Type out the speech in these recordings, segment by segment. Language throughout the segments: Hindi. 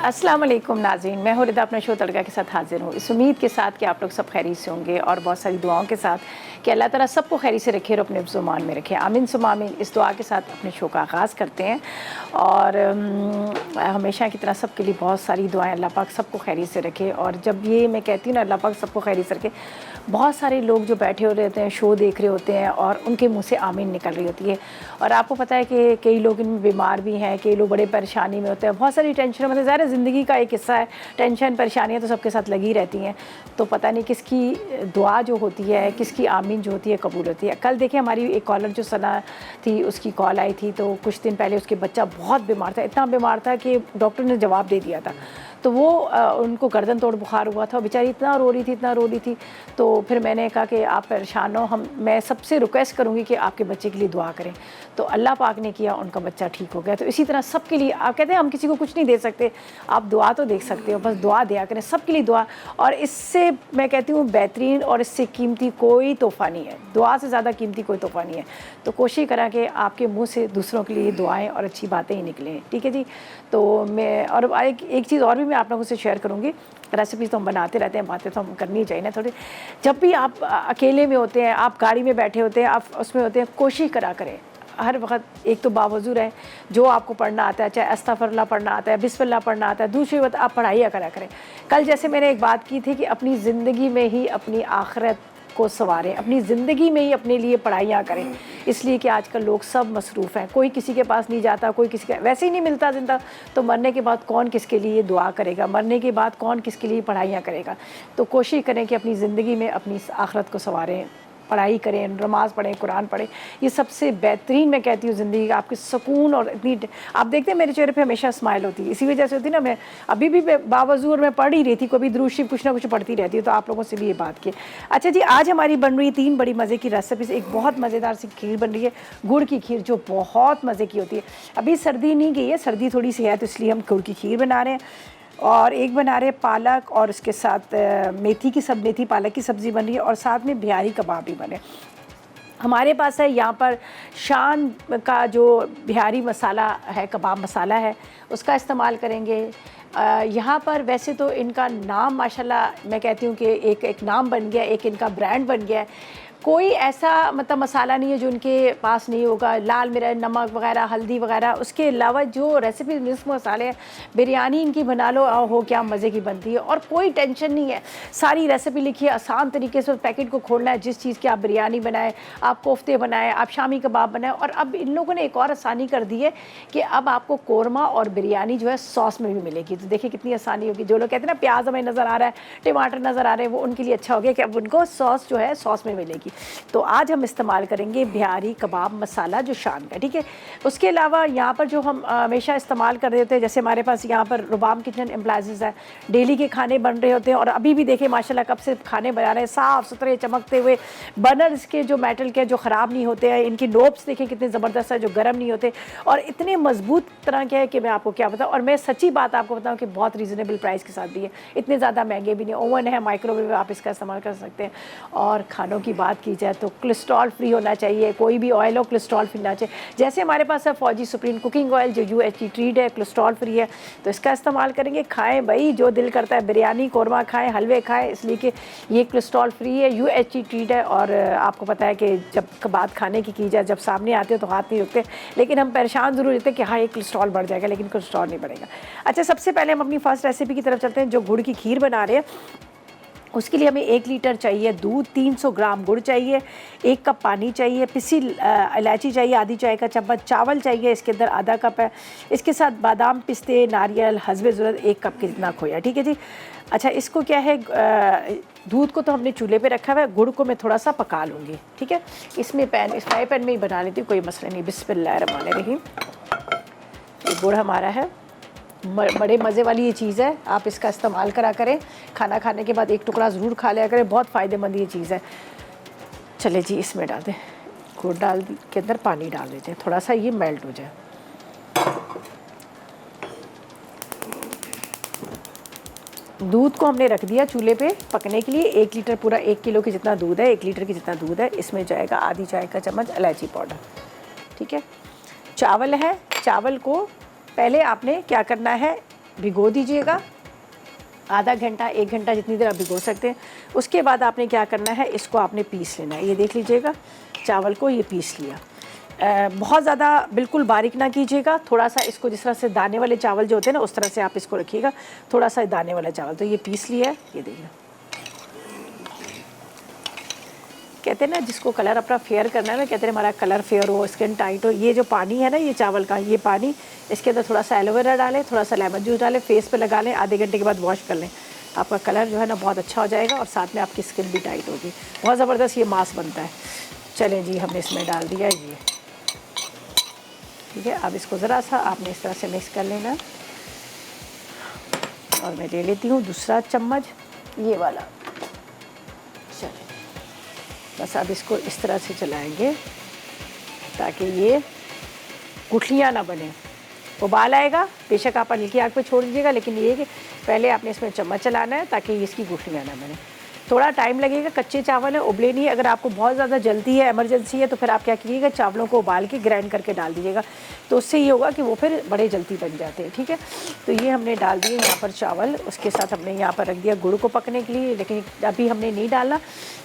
अस्सलाम वालेकुम नाज़रीन, मैं हूँ रिदा अपने शो तड़का के साथ हाजिर हूँ। इस उम्मीद के साथ कि आप लोग सब खैरियत से होंगे और बहुत सारी दुआओं के साथ कि अल्लाह ताला सबको खैरियत से रखे और अपने हिफ्ज़-ओ-मान में रखे। आमीन सुम्मा आमीन। इस दुआ के साथ अपने शो का आगाज़ करते हैं और हमेशा की तरह सबके लिए बहुत सारी दुआएं, अल्लाह पाक सबको खैरियत से रखे। और जब ये मैं कहती हूँ ना अल्लाह पाक सबको खैरियत से रखे, बहुत सारे लोग जो बैठे हो रहते हैं, शो देख रहे होते हैं और उनके मुँह से आमीन निकल रही होती है। और आपको पता है कि कई लोग इनमें बीमार भी हैं, कई लोग बड़े परेशानी में होते हैं, बहुत सारी टेंशन, मतलब ज़ाहिर है ज़िंदगी का एक हिस्सा है, टेंशन परेशानियाँ तो सबके साथ लगी रहती हैं। तो पता नहीं किसकी दुआ जो होती है, किसकी आमीन जो होती है कबूल होती है। कल देखिए हमारी एक कॉलर जो सना थी, उसकी कॉल आई थी, तो कुछ दिन पहले उसके बच्चा बहुत बीमार था, इतना बीमार था कि डॉक्टर ने जवाब दे दिया था। तो वो उनको गर्दन तोड़ बुखार हुआ था, बेचारी इतना रो रही थी। तो फिर मैंने कहा कि आप परेशान हो, मैं सबसे रिक्वेस्ट करूँगी कि आपके बच्चे के लिए दुआ करें। तो अल्लाह पाक ने किया, उनका बच्चा ठीक हो गया। तो इसी तरह सबके लिए, आप कहते हैं हम किसी को कुछ नहीं दे सकते, आप दुआ तो देख सकते हो, बस दुआ दिया करें सबके लिए दुआ। और इससे मैं कहती हूँ बेहतरीन और इससे कीमती कोई तोहफ़ा नहीं है, दुआ से ज़्यादा कीमती कोई तोहफ़ा नहीं है। तो कोशिश करा कि आपके मुँह से दूसरों के लिए दुआएँ और अच्छी बातें ही निकलें, ठीक है जी। तो मैं और एक चीज़ और भी मैं आप लोगों से शेयर करूँगी। रेसिपीज़ तो हम बनाते रहते हैं, बातें तो हम करनी चाहिए ना थोड़ी। जब भी आप अकेले में होते हैं, आप गाड़ी में बैठे होते हैं, आप उसमें होते हैं, कोशिश करा करें हर वक्त एक तो बावजूद है जो आपको पढ़ना आता है, चाहे अस्तगफिरुल्लाह पढ़ना आता है, बिस्मिल्लाह पढ़ना आता है, दूसरी बात आप पढ़ाई करा करें। कल जैसे मैंने एक बात की थी कि अपनी ज़िंदगी में ही अपनी आखिरत को संवारें, अपनी ज़िंदगी में ही अपने लिए पढ़ाइयाँ करें। इसलिए कि आजकल लोग सब मसरूफ़ हैं, कोई किसी के पास नहीं जाता, कोई किसी का वैसे ही नहीं मिलता ज़िंदा। तो मरने के बाद कौन किसके लिए दुआ करेगा, मरने के बाद कौन किसके लिए पढ़ाइयाँ करेगा। तो कोशिश करें कि अपनी ज़िंदगी में अपनी आखिरत को संवारें, पढ़ाई करें, नमाज़ पढ़ें, कुरान पढ़ें। ये सबसे बेहतरीन मैं कहती हूँ ज़िंदगी का, आपके सुकून। और इतनी आप देखते हैं मेरे चेहरे पे हमेशा स्माइल होती है, इसी वजह से होती है ना। मैं अभी भी बावजूद मैं पढ़ ही रही थी, कभी दुरूद शरीफ कुछ ना कुछ पढ़ती रहती हूँ। तो आप लोगों से भी ये बात की। अच्छा जी, आज हमारी बन रही है 3 बड़ी मज़े की रेसिपीज़। एक बहुत मज़ेदार सी खीर बन रही है, गुड़ की खीर, जो बहुत मज़े की होती है। अभी सर्दी नहीं गई है, सर्दी थोड़ी सी है, तो इसलिए हम गुड़ की खीर बना रहे हैं। और एक बना रहे हैं पालक, और उसके साथ मेथी पालक की सब्ज़ी बन रही है, और साथ में बिहारी कबाब भी बने। हमारे पास है यहाँ पर शान का जो बिहारी मसाला है, कबाब मसाला है, उसका इस्तेमाल करेंगे। यहाँ पर वैसे तो इनका नाम माशाल्लाह मैं कहती हूँ कि एक नाम बन गया, एक इनका ब्रांड बन गया है। कोई ऐसा मतलब मसाला नहीं है जो उनके पास नहीं होगा। लाल मिर्च, नमक वगैरह, हल्दी वगैरह, उसके अलावा जो रेसिपी मिक्स मसाले हैं, बिरयानी इनकी बना लो, हो क्या मज़े की बनती है। और कोई टेंशन नहीं है, सारी रेसिपी लिखी है, आसान तरीके से पैकेट को खोलना है, जिस चीज़ की आप बिरयानी बनाएं, आप कोफ्ते बनाएं, आप शामी कबाब बनाएं। और अब इन लोगों ने एक और आसानी कर दी है कि अब आपको कोरमा और बिरयानी जो है सॉस में भी मिलेगी। तो देखिए कितनी आसानी होगी। जो लोग कहते हैं ना प्याज हमें नज़र आ रहा है, टमाटर नज़र आ रहे हैं, वो उनके लिए अच्छा हो गया कि अब उनको सॉस जो है सॉस में मिलेगी। तो आज हम इस्तेमाल करेंगे बिहारी कबाब मसाला जो शान का, ठीक है। उसके अलावा यहाँ पर जो हम हमेशा इस्तेमाल कर रहे होते हैं, जैसे हमारे पास यहाँ पर रुबाम किचन एम्प्लाइज़ है, डेली के खाने बन रहे होते हैं। और अभी भी देखें माशाल्लाह कब से खाने बना रहे हैं, साफ़ सुथरे चमकते हुए बर्नर इसके जो मेटल के जो ख़राब नहीं होते हैं। इनकी नोब्स देखें कितने ज़बरदस्त है, जो गर्म नहीं होते, और इतने मजबूत तरह के हैं कि मैं आपको क्या बताऊँ। और मैं सच्ची बात आपको बताऊँ कि बहुत रीज़नेबल प्राइस के साथ भी है, इतने ज़्यादा महंगे भी नहीं। ओवन है, माइक्रोवेव, आप इसका इस्तेमाल कर सकते हैं। और खानों की बात की जाए तो कोलेस्ट्रॉल फ्री होना चाहिए, कोई भी ऑयल हो कोलेस्ट्रॉल फ्री होना चाहिए। जैसे हमारे पास है फौजी सुप्रीम कुकिंग ऑयल, जो UHT ट्रीड है, कोलेस्ट्रॉल फ्री है, तो इसका इस्तेमाल करेंगे। खाएं भाई, जो दिल करता है बिरयानी कोरमा खाएं, हलवे खाएं, इसलिए कि ये कोलेस्ट्रॉल फ्री है, UHT ट्रीड है। और आपको पता है कि जब बात खाने की जाए, जब सामने आते हो तो हाथ नहीं रुकते, लेकिन हम परेशान ज़रूर रहते हैं कि हाँ ये कोलेस्ट्रॉल बढ़ जाएगा, लेकिन कोलेस्ट्रॉल नहीं बढ़ेगा। अच्छा, सबसे पहले हम अपनी फर्स्ट रेसिपी की तरफ चलते हैं, जो गुड़ की खीर बना रहे हैं। उसके लिए हमें 1 लीटर चाहिए दूध, 300 ग्राम गुड़ चाहिए, 1 कप पानी चाहिए, पिसी इलायची चाहिए आधी चाय का चम्मच, चावल चाहिए इसके अंदर आधा कप है, इसके साथ बादाम, पिस्ते, नारियल हस्बे ज़रूरत 1 कप के जितना खोया, ठीक है जी। अच्छा, इसको क्या है, दूध को तो हमने चूल्हे पे रखा हुआ है, गुड़ को मैं थोड़ा सा पका लूँगी, ठीक है। इस फ्राई पैन में ही बना लेती हूँ, कोई मसला नहीं। बिस्मिल्लाहिर्रहमानिर्रहीम। गुड़ हमारा है, बड़े मज़े वाली ये चीज़ है, आप इसका इस्तेमाल करा करें। खाना खाने के बाद 1 टुकड़ा ज़रूर खा लिया करें, बहुत फ़ायदेमंद ये चीज़ है। चले जी, इसमें डाल दें, गुड़ डाल के अंदर पानी डाल देते हैं, थोड़ा सा ये मेल्ट हो जाए। दूध को हमने रख दिया चूल्हे पे पकने के लिए। 1 लीटर पूरा 1 किलो की जितना दूध है, 1 लीटर की जितना दूध है, इसमें जाएगा आधी चाय का चम्मच इलायची पाउडर, ठीक है। चावल है, चावल को पहले आपने क्या करना है, भिगो दीजिएगा, आधा घंटा 1 घंटा जितनी देर आप भिगो सकते हैं। उसके बाद आपने क्या करना है, इसको आपने पीस लेना है। ये देख लीजिएगा चावल को ये पीस लिया। बहुत ज़्यादा बिल्कुल बारीक ना कीजिएगा, थोड़ा सा इसको जिस तरह से दाने वाले चावल जो होते हैं ना उस तरह से आप इसको रखिएगा, थोड़ा सा दाने वाला चावल। तो ये पीस लिया है, ये देखिए। कहते हैं ना जिसको कलर अपना फेयर करना है ना, कहते हैं हमारा कलर फेयर हो, स्किन टाइट हो। ये जो पानी है ना ये चावल का, ये पानी इसके अंदर थोड़ा सा एलोवेरा डालें, थोड़ा सा लेमन जूस डालें, फेस पे लगा लें, आधे घंटे के बाद वॉश कर लें। आपका कलर जो है ना बहुत अच्छा हो जाएगा और साथ में आपकी स्किन भी टाइट होगी। बहुत ज़बरदस्त ये मास्क बनता है। चलें जी, हमने इसमें डाल दिया ये, ठीक है। अब इसको ज़रा सा आपने इस तरह से मिक्स कर लेना। और मैं ले लेती हूँ दूसरा चम्मच, ये वाला। चलें, बस अब इसको इस तरह से चलाएंगे ताकि ये गुठलियाँ ना बने। उबाल आएगा, बेशक आप हल्की आग पे छोड़ दीजिएगा, लेकिन ये कि पहले आपने इसमें चम्मच चलाना है ताकि इसकी गुठलियाँ ना बने। थोड़ा टाइम लगेगा, कच्चे चावल है, उबले नहीं है। अगर आपको बहुत ज़्यादा जल्दी है, इमरजेंसी है, तो फिर आप क्या कीजिएगा, चावलों को उबाल के ग्राइंड करके डाल दीजिएगा। तो उससे ये होगा कि वो फिर बड़े जल्दी बन जाते हैं, ठीक है। तो ये हमने डाल दिए यहाँ पर चावल, उसके साथ हमने यहाँ पर रख दिया गुड़ को पकने के लिए, लेकिन अभी हमने नहीं डालना।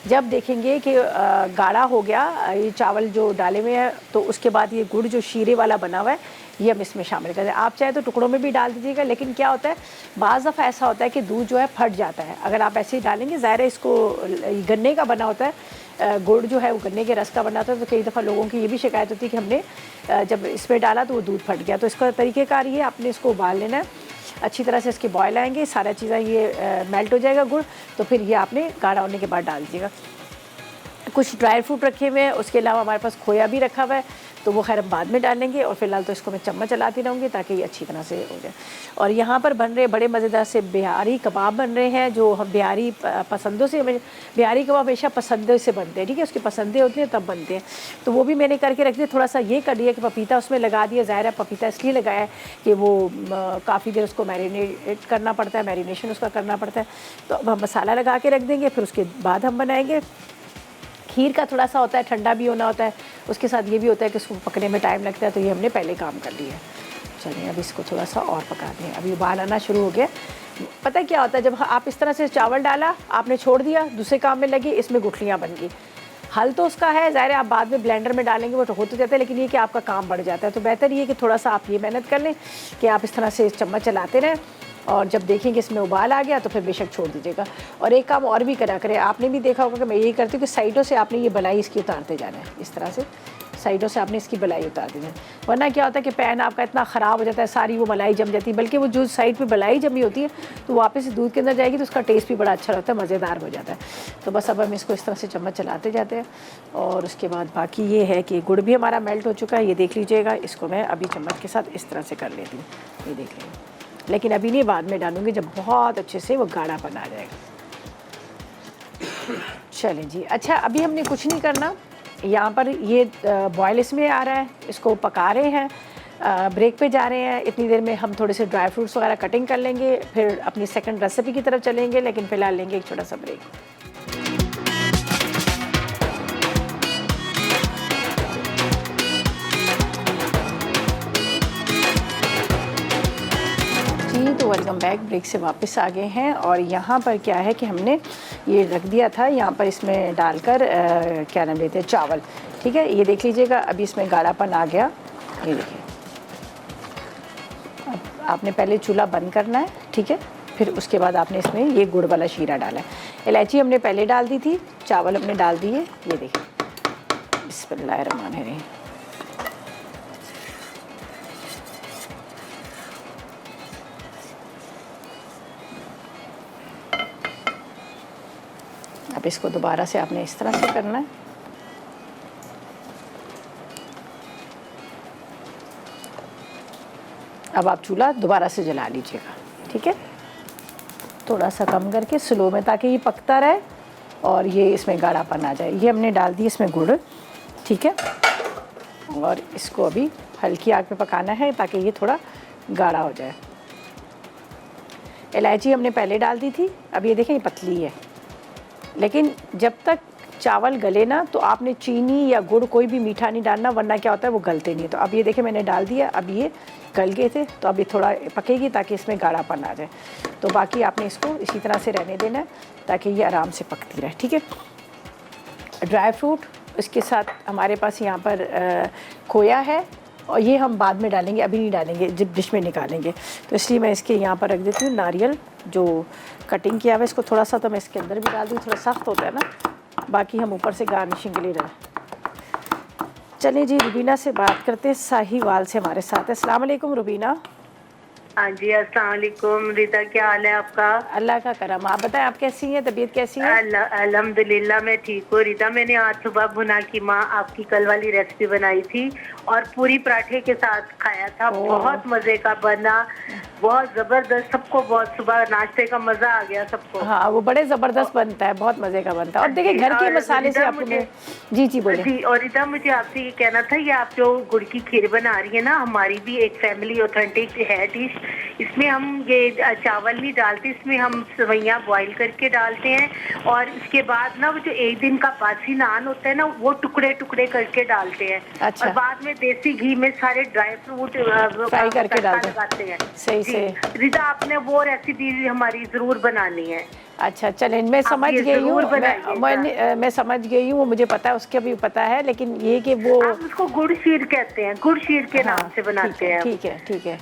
जब देखेंगे कि गाढ़ा हो गया ये चावल जो डाले हुए हैं, तो उसके बाद ये गुड़ जो शीरे वाला बना हुआ है ये हम इसमें शामिल कर दें। आप चाहे तो टुकड़ों में भी डाल दीजिएगा, लेकिन क्या होता है बाज़ दफ़ा ऐसा होता है कि दूध जो है फट जाता है। अगर आप ऐसे ही डालेंगे, ज़ाहिर है इसको गन्ने का बना होता है, गुड़ जो है वो गन्ने के रस का बना होता है, तो कई दफ़ा लोगों की ये भी शिकायत होती है कि हमने जब इसमें डाला तो वो दूध फट गया। तो इसका तरीक़ेकार ये, आपने इसको उबाल लेना है, अच्छी तरह से इसके बॉयल आएंगे, सारा चीज़ें ये मेल्ट हो जाएगा गुड़, तो फिर ये आपने गाढ़ा होने के बाद डाल दीजिएगा। कुछ ड्राई फ्रूट रखे हुए हैं, उसके अलावा हमारे पास खोया भी रखा हुआ है, तो वो खैर हम बाद में डालेंगे। और फिलहाल तो इसको मैं चम्मच चलाती रहूँगी ताकि ये अच्छी तरह से हो जाए। और यहाँ पर बन रहे बड़े मज़ेदार से बिहारी कबाब बन रहे हैं, जो हम बिहारी पसंदों से, बिहारी कबाब हमेशा पसंदों से बनते हैं, ठीक है, उसकी पसंदें होती हैं तब बनते हैं। तो वो भी मैंने करके रख दिया। थोड़ा सा ये कर दिया कि पपीता उसमें लगा दिया। ज़ाहिर है पपीता इसलिए लगाया है कि वो काफ़ी देर उसको मैरिनेट करना पड़ता है, मैरिनेशन उसका करना पड़ता है। तो अब हम मसाला लगा के रख देंगे, फिर उसके बाद हम बनाएंगे। खीर का थोड़ा सा होता है, ठंडा भी होना होता है, उसके साथ ये भी होता है कि उसको पकने में टाइम लगता है। तो ये हमने पहले काम कर लिया है। चलिए अब इसको थोड़ा सा और पका दें। अभी उबाल आना शुरू हो गया। पता है क्या होता है, जब आप इस तरह से चावल डाला, आपने छोड़ दिया, दूसरे काम में लगी, इसमें गुठलियाँ बन गई। हल तो उसका है, ज़ाहिर है आप बाद में ब्लेंडर में डालेंगे वो तो हो तो जाता है, लेकिन ये कि आपका काम बढ़ जाता है। तो बेहतर ये कि थोड़ा सा आप ये मेहनत कर लें कि आप इस तरह से चम्मच चलाते रहें, और जब देखेंगे इसमें उबाल आ गया तो फिर बेशक छोड़ दीजिएगा। और एक काम और भी करा करें, आपने भी देखा होगा कि मैं यही करती हूँ कि साइडों से आपने ये बलाई इसकी उतारते जाना है, इस तरह से साइडों से आपने इसकी बलाई उतार देना है। वरना क्या होता है कि पैन आपका इतना ख़राब हो जाता है, सारी वो मलाई जम जाती है। बल्कि वो जो साइड पे बलाई जमी होती है तो वापस से दूध के अंदर जाएगी तो उसका टेस्ट भी बड़ा अच्छा रहता है, मज़ेदार हो जाता है। तो बस अब हम इसको इस तरह से चम्मच चलाते जाते हैं। और उसके बाद बाकी ये है कि गुड़ भी हमारा मेल्ट हो चुका है, ये देख लीजिएगा। इसको मैं अभी चम्मच के साथ इस तरह से कर लेती हूँ, ये देख लीजिए। लेकिन अभी नहीं, बाद में डालूंगी जब बहुत अच्छे से वो गाढ़ापन आ जाएगा। चलें जी, अच्छा अभी हमने कुछ नहीं करना। यहाँ पर ये बॉयल इसमें आ रहा है, इसको पका रहे हैं, ब्रेक पे जा रहे हैं। इतनी देर में हम थोड़े से ड्राई फ्रूट्स वगैरह कटिंग कर लेंगे, फिर अपनी सेकंड रेसिपी की तरफ चलेंगे। लेकिन फ़िलहाल लेंगे एक छोटा सा ब्रेक। तो वेलकम बैक, ब्रेक से वापस आ गए हैं। और यहाँ पर क्या है कि हमने ये रख दिया था, यहाँ पर इसमें डालकर क्या नाम लेते हैं, चावल, ठीक है। ये देख लीजिएगा अभी इसमें गाढ़ापन आ गया, ये देखिए। अब आपने पहले चूल्हा बंद करना है, ठीक है, फिर उसके बाद आपने इसमें ये गुड़ वाला शीरा डाला है। इलायची हमने पहले डाल दी थी, चावल हमने डाल दिए, ये देखिए। बिस्मिल्लाहिर्रहमानिर्रहीम। अब इसको दोबारा से आपने इस तरह से करना है। अब आप चूल्हा दोबारा से जला लीजिएगा, ठीक है, थोड़ा सा कम करके स्लो में, ताकि ये पकता रहे और ये इसमें गाढ़ापन आ जाए। ये हमने डाल दी इसमें गुड़, ठीक है, और इसको अभी हल्की आग पे पकाना है ताकि ये थोड़ा गाढ़ा हो जाए। इलायची हमने पहले डाल दी थी, अब ये देखें ये पतली है, लेकिन जब तक चावल गले ना तो आपने चीनी या गुड़ कोई भी मीठा नहीं डालना, वरना क्या होता है वो गलते नहीं। तो अब ये देखें मैंने डाल दिया, अब ये गल गए थे, तो अब ये थोड़ा पकेगी ताकि इसमें गाढ़ापन आ जाए। तो बाकी आपने इसको इसी तरह से रहने देना है ताकि ये आराम से पकती रहे, ठीक है। ड्राई फ्रूट इसके साथ हमारे पास यहाँ पर खोया है, और ये हम बाद में डालेंगे, अभी नहीं डालेंगे, जब डिश में निकालेंगे। तो इसलिए मैं इसके यहाँ पर रख देती हूँ। नारियल जो कटिंग किया हुआ है इसको थोड़ा सा तो मैं इसके अंदर भी डाल दूँ, थोड़ा सख्त होता है ना, बाकी हम ऊपर से गार्निशिंग के लिए डालें। चलिए जी, रुबीना से बात करते हैं, साहिवाल से हमारे साथ है। अस्सलाम वालेकुम रुबीना। हाँ जी, अस्सलाम वालेकुम रिता, क्या हाल है आपका? अल्लाह का करम। आप बताएं, आप कैसी हैं, तबीयत कैसी है? अल्हम्दुलिल्लाह मैं ठीक हूँ रिता। मैंने आज सुबह भुना की माँ आपकी कल वाली रेसिपी बनाई थी और पूरी पराठे के साथ खाया था, बहुत मजे का बना, बहुत जबरदस्त, सबको बहुत सुबह नाश्ते का मजा आ गया सबको। हाँ वो बड़े जबरदस्त बनता है, बहुत मजे का बनता है। और देखिए घर के मसाले से आपको जी जी बोलिए। जी, और रिता मुझे आपसे ये कहना था, ये आप जो गुड़ की खीर बना रही है ना, हमारी भी एक फैमिली ऑथेंटिक है डिश। इसमें हम ये चावल नहीं डालते, इसमें हम सेवइयाँ बॉईल करके डालते हैं और इसके बाद ना वो जो एक दिन का बासी नान होता है ना, वो टुकड़े टुकड़े करके डालते हैं। अच्छा। और बाद में देसी घी में सारे ड्राई फ्रूट फ्राई करके लगाते हैं। सही से रिता आपने वो रेसिपी हमारी जरूर बनानी है। अच्छा चलें, मैं समझ गई हूँ, मैं समझ गई हूँ, वो मुझे पता है, उसके भी पता है, लेकिन ये कि वो आप उसको गुड़ शीर कहते हैं, गुड़ शीर के नाम से बनाते हैं। ठीक है ठीक है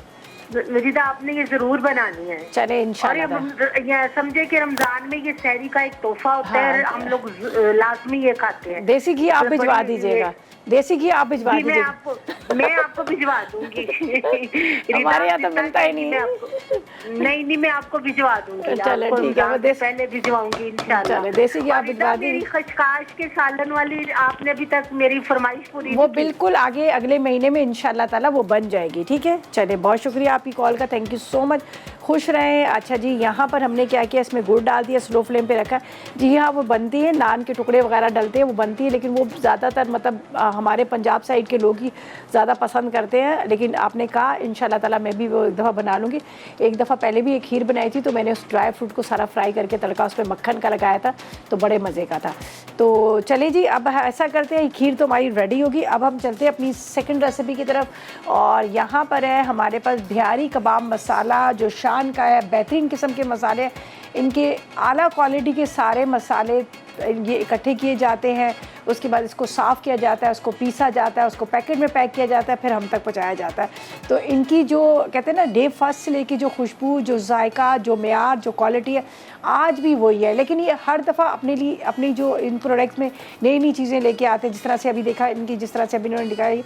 रिता, आपने ये जरूर बनानी है। चले इंशाल्लाह। और समझे कि रमजान में ये सहरी का एक तोहफा होता है, हम लोग लाजमी ये खाते हैं। देसी घी आप भिजवा दीजिएगा, देसी घी आप भिजवा दीजिएगा। मैं आपको भिजवा दूंगी। हमारे यहाँ तो मिलता ही नहीं। नहीं, मैं आपको भिजवा दूंगी। चले ठीक है, मैं पहले भिजवाऊंगी इंशाल्लाह। चले देसी घी आप भिजवा दीजिए। मेरी खशकाश के सालन वाली आपने अभी तक मेरी फरमाइश पूरी, वो बिल्कुल आगे अगले महीने में इंशाल्लाह ताला वो बन जाएगी, ठीक है। चले, बहुत शुक्रिया आपकी कॉल का, थैंक यू सो मच, खुश रहें। अच्छा जी, यहाँ पर हमने क्या किया, इसमें गुड़ डाल दिया, स्लो फ्लेम पे रखा। जी हाँ, वो बनती है, नान के टुकड़े वगैरह डलते हैं, वो बनती है, लेकिन वो ज़्यादातर मतलब हमारे पंजाब साइड के लोग ही ज़्यादा पसंद करते हैं। लेकिन आपने कहा इंशाल्लाह ताला मैं भी वो एक दफ़ा बना लूँगी। एक दफ़ा पहले भी एक खीर बनाई थी, तो मैंने उस ड्राई फ्रूट को सारा फ्राई करके तड़का उस पर मक्खन का लगाया था, तो बड़े मज़े का था। तो चलिए जी, अब ऐसा करते हैं, खीर तो हमारी रेडी होगी। अब हम चलते हैं अपनी सेकंड रेसिपी की तरफ, और यहाँ पर है हमारे पास बिहारी कबाब मसाला, जो शान का है, बेहतरीन किस्म के मसाले, इनके आला क्वालिटी के सारे मसाले ये इकट्ठे किए जाते हैं। उसके बाद इसको साफ़ किया जाता है, उसको पीसा जाता है, उसको पैकेट में पैक किया जाता है, फिर हम तक पहुँचाया जाता है। तो इनकी जो कहते हैं ना, डे फर्स्ट से लेके जो खुशबू, जो जायका, जो मेयार, जो क्वालिटी है, आज भी वही है। लेकिन ये हर दफ़ा अपने लिए अपनी जो इन प्रोडक्ट्स में नई नई चीज़ें लेके आते हैं। जिस तरह से अभी देखा इनकी, जिस तरह से अभी इन्होंने दिखाई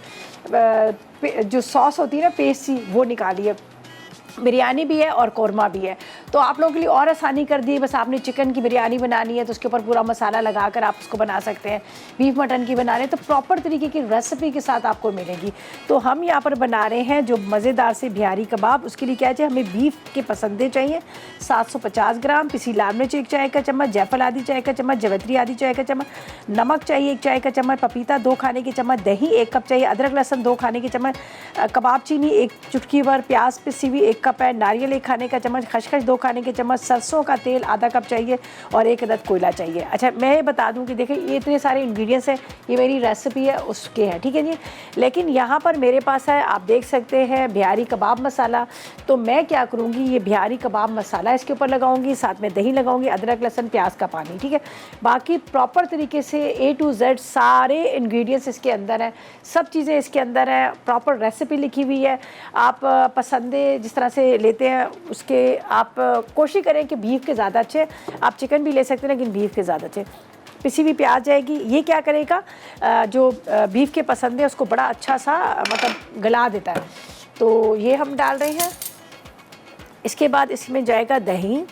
जो सॉस होती है ना, पेस्ट सी, वो निकाली है। बिरयानी भी है और कौरमा भी है, तो आप लोगों के लिए और आसानी कर दी है। बस आपने चिकन की बिरयानी बनानी है तो उसके ऊपर पूरा मसाला लगाकर आप उसको बना सकते हैं। बीफ मटन की बनाने तो प्रॉपर तरीके की रेसिपी के साथ आपको मिलेगी। तो हम यहाँ पर बना रहे हैं जो मज़ेदार से बिहारी कबाब। उसके लिए क्या चाहिए, हमें बीफ के पसंदे चाहिए 750 ग्राम, पिसी लाल मिर्च 1 चाय का चम्मच, जायफल आधी चाय का चम्मच, जवित्री आधी चाय का चम्मच, नमक चाहिए 1 चाय का चम्मच, पपीता 2 खाने के चम्मच, दही 1 कप चाहिए, अदरक लहसुन 2 खाने के चम्मच, कबाब चीनी 1 चुटकी भर, प्याज पिसी हुई 1 कप है, नारियल 1 खाने का चम्मच, खसखस 2 खाने के चम्मच, सरसों का तेल आधा कप चाहिए और 1 अदद कोयला चाहिए। अच्छा, मैं ये बता दूं कि देखिए ये इतने सारे इंग्रेडिएंट्स हैं, ये मेरी रेसिपी है उसके हैं, ठीक है जी। लेकिन यहाँ पर मेरे पास है, आप देख सकते हैं, बिहारी कबाब मसाला। तो मैं क्या करूँगी, ये बिहारी कबाब मसाला इसके ऊपर लगाऊंगी, साथ में दही लगाऊंगी, अदरक लहसुन प्याज का पानी, ठीक है। बाकी प्रॉपर तरीके से A to Z सारे इंग्रेडिएंट्स इसके अंदर हैं, सब चीज़ें इसके अंदर हैं, प्रॉपर रेसिपी लिखी हुई है। आप पसंदे जिस तरह से लेते हैं उसके आप कोशिश करें कि बीफ के ज़्यादा अच्छे, आप चिकन भी ले सकते हैं लेकिन बीफ के ज़्यादा अच्छे। पिसी हुई प्याज जाएगी, ये क्या करेगा, जो बीफ के पसंद है उसको बड़ा अच्छा सा मतलब गला देता है। तो ये हम डाल रहे हैं। इसके बाद इसमें जाएगा दही।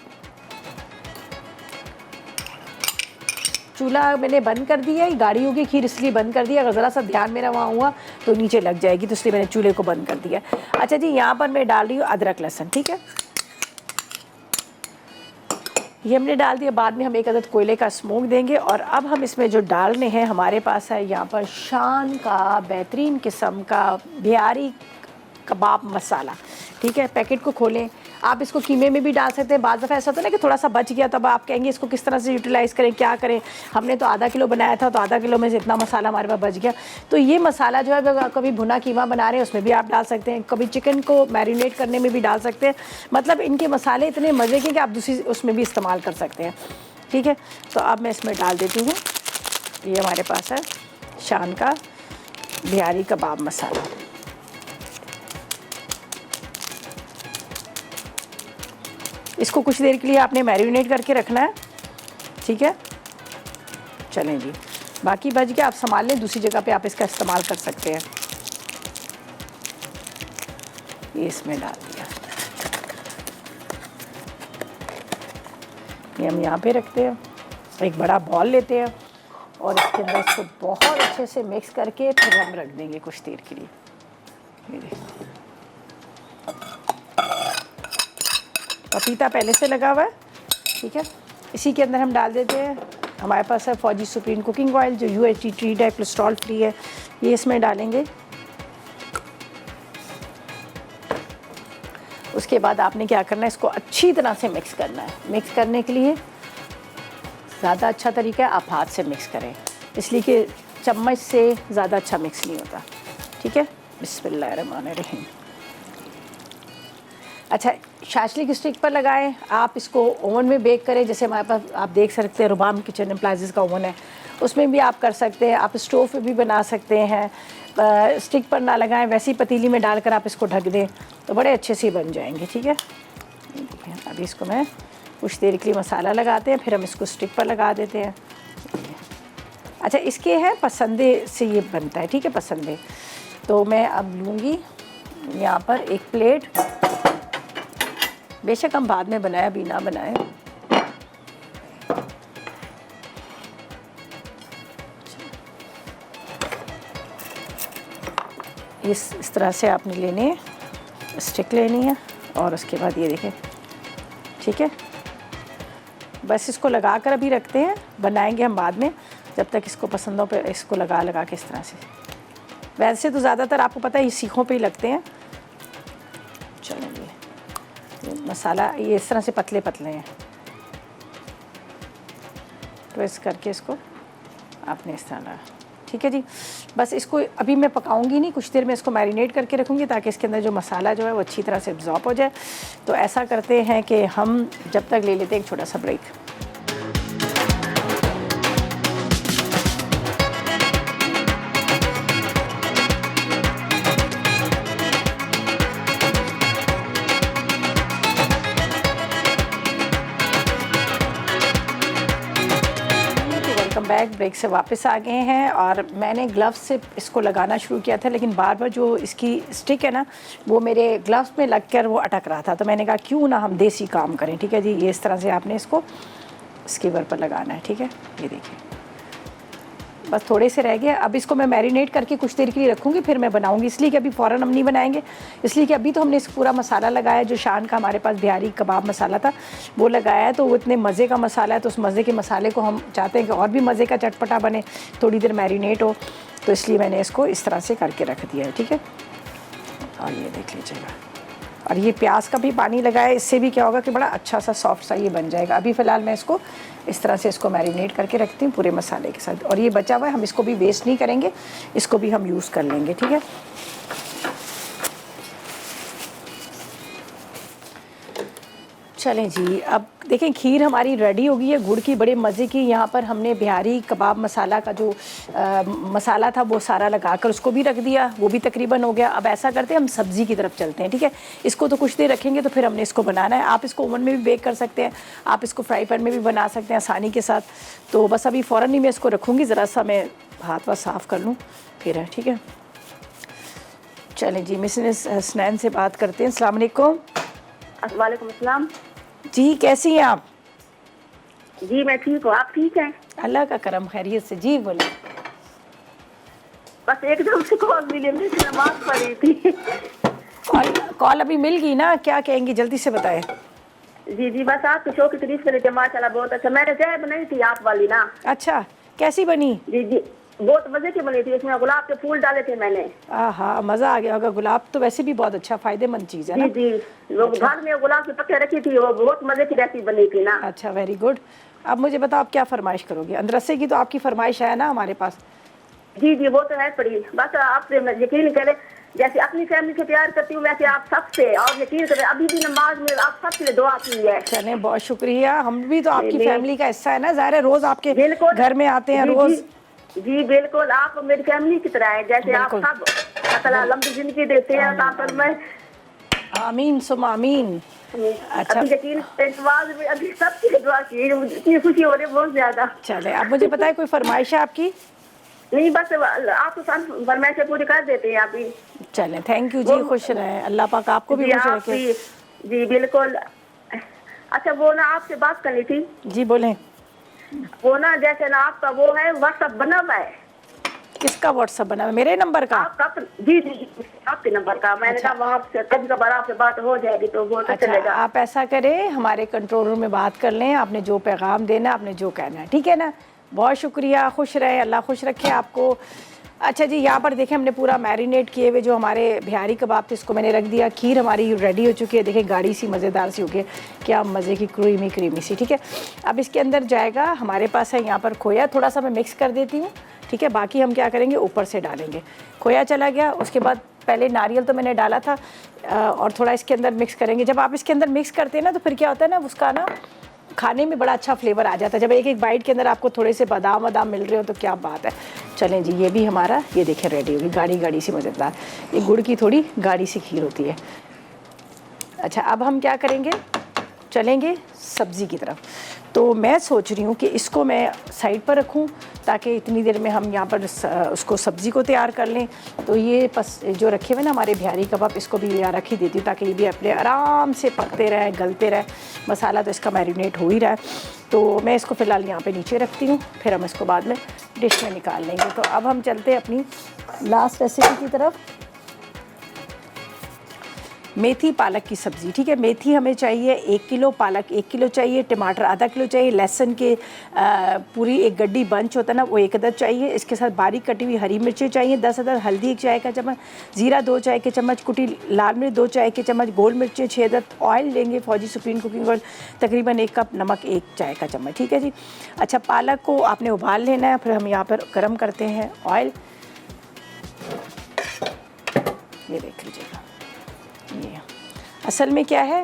चूल्हा मैंने बंद कर दिया है, गाढ़ी होगी खीर इसलिए बंद कर दिया, अगर ज़रा सा ध्यान मेरा वहाँ हुआ तो नीचे लग जाएगी, तो इसलिए मैंने चूल्हे को बंद कर दिया। अच्छा जी, यहाँ पर मैं डाल रही हूँ अदरक लहसुन, ठीक है, ये हमने डाल दिया। बाद में हम 1 अदद कोयले का स्मोक देंगे। और अब हम इसमें जो डालने हैं, हमारे पास है यहाँ पर शान का बेहतरीन किस्म का बिहारी कबाब मसाला, ठीक है। पैकेट को खोलें, आप इसको कीमे में भी डाल सकते हैं। बाज़ दफ़ा ऐसा होता है ना कि थोड़ा सा बच गया, तब आप कहेंगे इसको किस तरह से यूटिलाइज़ करें, क्या करें। हमने तो आधा किलो बनाया था, तो आधा किलो में से इतना मसाला हमारे पास बच गया। तो ये मसाला जो है कभी भुना कीमा बना रहे हैं उसमें भी आप डाल सकते हैं, कभी चिकन को मैरिनेट करने में भी डाल सकते हैं। मतलब इनके मसाले इतने मज़े के कि आप दूसरी उसमें भी इस्तेमाल कर सकते हैं। ठीक है, तो अब मैं इसमें डाल देती हूँ, ये हमारे पास है शान का बिहारी कबाब मसाला। इसको कुछ देर के लिए आपने मैरिनेट करके रखना है। ठीक है, चलें जी, बाकी बच गया आप संभाल लें, दूसरी जगह पे आप इसका इस्तेमाल कर सकते हैं। ये इसमें डाल दिया, ये हम यहाँ पे रखते हैं। एक बड़ा बॉल लेते हैं और इसके अंदर इसको बहुत अच्छे से मिक्स करके फिर हम रख देंगे कुछ देर के लिए। ये देखिए, पपीता पहले से लगा हुआ है। ठीक है, इसी के अंदर हम डाल देते हैं, हमारे पास है फौजी सुप्रीम कुकिंग ऑयल जो UHT ट्री डाई कोलेस्ट्रॉल फ्री है, ये इसमें डालेंगे। उसके बाद आपने क्या करना है, इसको अच्छी तरह से मिक्स करना है। मिक्स करने के लिए ज़्यादा अच्छा तरीका है आप हाथ से मिक्स करें, इसलिए कि चम्मच से ज़्यादा अच्छा मिक्स नहीं होता। ठीक है, बिस्मिल्लाहिर्रहमानिर्रहीम। अच्छा, शाशलिक स्टिक पर लगाएं, आप इसको ओवन में बेक करें। जैसे हमारे पास आप देख सकते हैं रुबाम किचन एप्लायंसेस का ओवन है, उसमें भी आप कर सकते हैं। आप स्टोव पे भी बना सकते हैं। स्टिक पर ना लगाएं, वैसी पतीली में डालकर आप इसको ढक दें तो बड़े अच्छे से बन जाएंगे। ठीक है, अभी इसको मैं कुछ देर के लिए मसाला लगाते हैं, फिर हम इसको स्टिक पर लगा देते हैं। अच्छा, इसके हैं पसंदे से ये बनता है। ठीक है, पसंदे। तो मैं अब लूँगी यहाँ पर एक प्लेट, बेशक हम बाद में बनाए अभी ना बनाए। इस तरह से आपने लेने हैं, स्टिक लेनी है और उसके बाद ये देखें। ठीक है, बस इसको लगा कर अभी रखते हैं, बनाएंगे हम बाद में, जब तक इसको पसंद हो पे इसको लगा के इस तरह से। वैसे तो ज़्यादातर आपको पता है ये सीखों पे ही लगते हैं। चलिए, मसाला ये इस तरह से पतले पतले हैं, ट्विस्ट करके इसको आपने इस तरह लगा। ठीक है जी, बस इसको अभी मैं पकाऊंगी नहीं, कुछ देर में इसको मैरिनेट करके रखूँगी ताकि इसके अंदर जो मसाला जो है वो अच्छी तरह से एब्जॉर्ब हो जाए। तो ऐसा करते हैं कि हम जब तक ले लेते हैं एक छोटा सा ब्रेक। बैक ब्रेक से वापस आ गए हैं और मैंने ग्लव्स से इसको लगाना शुरू किया था, लेकिन बार बार जो इसकी स्टिक है ना वो मेरे ग्लव्स में लगकर वो अटक रहा था। तो मैंने कहा क्यों ना हम देसी काम करें। ठीक है जी, ये इस तरह से आपने इसको स्कीवर पर लगाना है। ठीक है, ये देखिए बस थोड़े से रह गए। अब इसको मैं मैरिनेट करके कुछ देर के लिए रखूँगी, फिर मैं बनाऊँगी। इसलिए कि अभी फ़ौरन हम नहीं बनाएंगे, इसलिए कि अभी तो हमने इस पूरा मसाला लगाया जो शान का हमारे पास बिहारी कबाब मसाला था वो लगाया है। तो वो इतने मज़े का मसाला है, तो उस मज़े के मसाले को हम चाहते हैं कि और भी मज़े का चटपटा बने, थोड़ी देर मैरिनेट हो, तो इसलिए मैंने इसको इस तरह से करके रख दिया है। ठीक है, और ये देख लीजिएगा। और ये प्याज का भी पानी लगाया, इससे भी क्या होगा कि बड़ा अच्छा सा सॉफ्ट सा ये बन जाएगा। अभी फ़िलहाल मैं इसको इस तरह से इसको मैरिनेट करके रखती हूँ पूरे मसाले के साथ। और ये बचा हुआ है, हम इसको भी वेस्ट नहीं करेंगे, इसको भी हम यूज़ कर लेंगे। ठीक है, चलें जी, अब देखें खीर हमारी रेडी हो गई है गुड़ की, बड़े मज़े की। यहाँ पर हमने बिहारी कबाब मसाला का जो मसाला था वो सारा लगाकर उसको भी रख दिया, वो भी तकरीबन हो गया। अब ऐसा करते हैं हम सब्ज़ी की तरफ चलते हैं। ठीक है, इसको तो कुछ देर रखेंगे तो फिर हमने इसको बनाना है। आप इसको ओवन में भी बेक कर सकते हैं, आप इसको फ्राई पैन में भी बना सकते हैं आसानी के साथ। तो बस अभी फ़ौरन ही मैं इसको रखूँगी, ज़रा सा मैं हाथ वाथ साफ़ कर लूँ फिर है। ठीक है, चलें जी, मिसेस हसनैन से बात करते हैं। अस्सलाम वालेकुम। वालेकुम अस्सलाम जी, कैसी हैं आप? जी मैं ठीक हूँ, आप ठीक हैं? अल्लाह का करम, खैरियत से। जी बोलिए। बस एकदम से कॉल मिली, मैं नमाज पढ़ी थी। कॉल अभी मिल गई ना, क्या कहेंगी जल्दी से बताएं। जी जी, बस आपके शो की तारीफ कर रही थी, माशाल्लाह बहुत अच्छा। मैंने चाय बनाई थी आप वाली ना। अच्छा, कैसी बनी? जी जी, बहुत मजे की बनी थी, इसमें गुलाब के फूल डाले थे मैंने। हाँ, मज़ा आ गया होगा। गुलाब तो वैसे भी बहुत अच्छा फ़ायदेमंद चीज़ है ना। जी जी, वो घर में गुलाब के पत्ते रखी थी, वो बहुत मजे की रेसिपी बनी थी ना। अच्छा, वेरी गुड। अब मुझे बताओ आप क्या फरमाइश करोगे? अंदरसे की तो आपकी फरमाइश है ना हमारे पास। जी जी, वो तो है पड़ी। बस आपसे यकीन करें, जैसे अपनी फैमिली से प्यार करती हूँ वैसे आप सबसे, और यकीन करें अभी भी नमाज में आप सबके लिए दुआ की है। चलें, बहुत शुक्रिया। हम भी तो आपकी नहीं, फैमिली का हिस्सा है ना, ज़ाहिर है रोज़ आपके बिल्कुल घर में आते हैं जी रोज़। जी बिल्कुल, आप मेरी फैमिली की तरह है, जैसे आप बिल्कुल। सब अल्लाह लंबी जिंदगी देते हैं ताकत में। आमीन सुम आमीन। अच्छा, अभी यकीन नमाज में अभी सबकी दुआ की, इतनी खुशी हो रही है बहुत ज्यादा। चले अब मुझे पता है कोई फरमाइश है आपकी? नहीं बस आप तो सब फरमाइशें पूरी कर देते हैं अभी। चलें, थैंक यू जी, खुश रहें। अल्लाह पाक आपको भी जी खुश आप रखे। भी, जी बिल्कुल। अच्छा वो ना आपसे बात करनी थी, जी बोलें। वो ना जैसे ना आपका वो है व्हाट्सएप बना हुआ है किसका व्हाट्सअप बना है? मेरे नंबर का? आपका? जी जी जी, आपके नंबर का। मैंने कहा वहाँ से कभी कभार आपसे बात हो जाएगी तो बहुत अच्छा अच्छा, चलेगा। आप ऐसा करें, हमारे कंट्रोल रूम में बात कर लें। आपने जो पैगाम देना, आपने जो कहना है, ठीक है ना। बहुत शुक्रिया, खुश रहे, अल्लाह खुश रखे आपको। अच्छा जी, यहाँ पर देखें हमने पूरा मैरिनेट किए हुए जो हमारे बिहारी कबाब थे इसको मैंने रख दिया। खीर हमारी रेडी हो चुकी है, देखें गाढ़ी सी मज़ेदार सी हो गई, क्या मज़े की क्रीमी सी, ठीक है। अब इसके अंदर जाएगा, हमारे पास है यहाँ पर खोया, थोड़ा सा मैं मिक्स कर देती हूँ, ठीक है। बाकी हम क्या करेंगे, ऊपर से डालेंगे। खोया चला गया, उसके बाद पहले नारियल तो मैंने डाला था और थोड़ा इसके अंदर मिक्स करेंगे। जब आप इसके अंदर मिक्स करते हैं ना तो फिर क्या होता है ना, उसका ना खाने में बड़ा अच्छा फ्लेवर आ जाता है। जब एक एक बाइट के अंदर आपको थोड़े से बादाम वादाम मिल रहे हो तो क्या बात है। चलें जी, ये भी हमारा ये देखें रेडी होगी, गाढ़ी सी मज़ेदार। ये गुड़ की थोड़ी गाढ़ी सी खीर होती है। अच्छा, अब हम क्या करेंगे, चलेंगे सब्ज़ी की तरफ। तो मैं सोच रही हूँ कि इसको मैं साइड पर रखूँ ताकि इतनी देर में हम यहाँ पर उसको सब्ज़ी को तैयार कर लें। तो ये जो रखे हुए ना हमारे बिहारी कबाब, इसको भी यहाँ रख ही देती हूँ ताकि ये भी अपने आराम से पकते रहें, गलते रहें। मसाला तो इसका मैरिनेट हो ही रहा है, तो मैं इसको फ़िलहाल यहाँ पे नीचे रखती हूँ, फिर हम इसको बाद में डिश में निकाल लेंगे। तो अब हम चलते हैं अपनी लास्ट रेसिपी की तरफ। मेथी पालक की सब्ज़ी, ठीक है। मेथी हमें चाहिए 1 किलो, पालक 1 किलो चाहिए, टमाटर आधा किलो चाहिए, लहसुन के पूरी एक गड्डी बंच होता है ना वो 1 अदद चाहिए। इसके साथ बारीक कटी हुई हरी मिर्चें चाहिए 10 अदद, हल्दी 1 चाय का चम्मच, ज़ीरा 2 चाय के चम्मच, कुटी लाल मिर्च 2 चाय के चम्मच, गोल मिर्चें 6 अदद, ऑयल लेंगे फौजी सुप्रीम कुकिंग ऑयल तकरीबन 1 कप, नमक 1 चाय का चम्मच, ठीक है जी। अच्छा, पालक को आपने उबाल लेना है, फिर हम यहाँ पर गर्म करते हैं ऑयल। ये देख लीजिएगा, ये असल में क्या है,